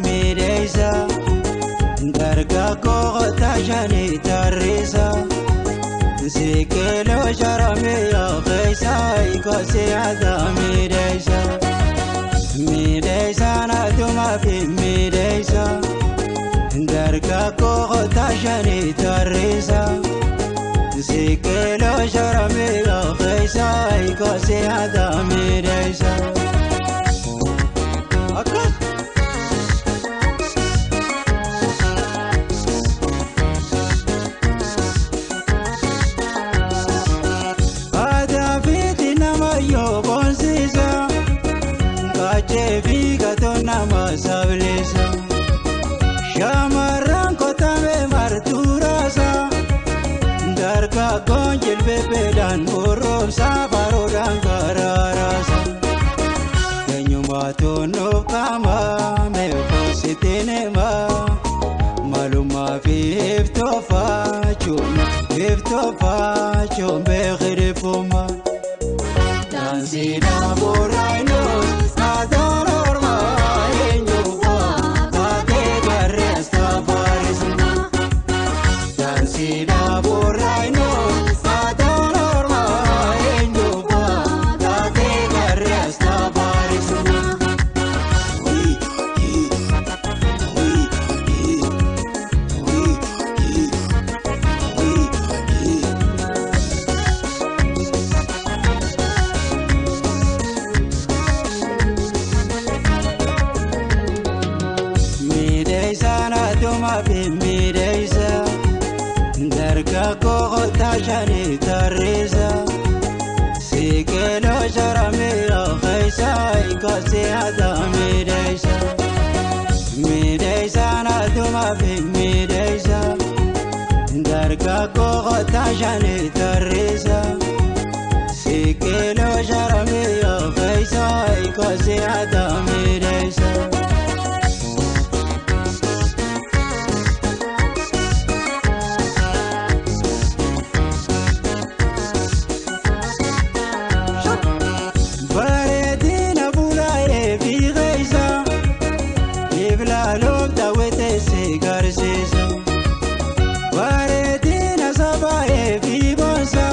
midhasaa dargaggoo taashanii tarreessa siqiloo sharamee keessa ikosee aadaa midhasaa naatuma fi midhasaa dargaggoo taashanii tarreessa siqiloo sharamee keessa ikosee aadaa midhasaa. Sablesa shamarran kotame marturasa dargaggoon jilbebeedhaan borroomsa baroodhaan gararasa eenyummaa toonnoof qaama meeqoositeenema malummaa fi iftoofachuun beekireeffuma daansiidhaa booraayinos aadaan midhasaa dargaggoo taashanii tarreessa siqiloo sharamee keessa ikosee aadaa midhasaa naatuma fi midhasaa dargaggoo taashanii tarreessa siqiloo sharamee keessa ikosee aadaa midhasaa. Bareedina sabaa'ee fi boonsa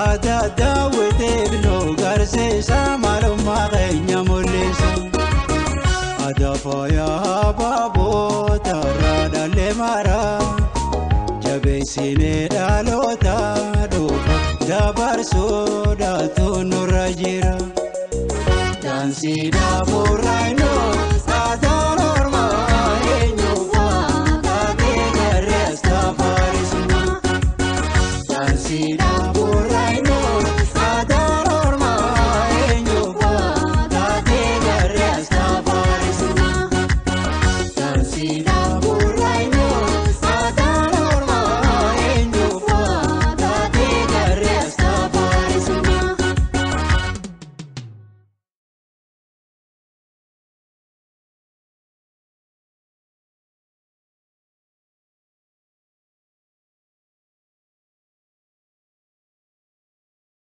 aadaa daawwitee biloo garseessa maalummaa keenya mul'isa aadaa faayaa baaboota irraa dhallee maraa jabeessinee dhaloota dhufa dabarsuudhaatu nurra jira daansiidhaa booraayiinoo aadaan ormaa See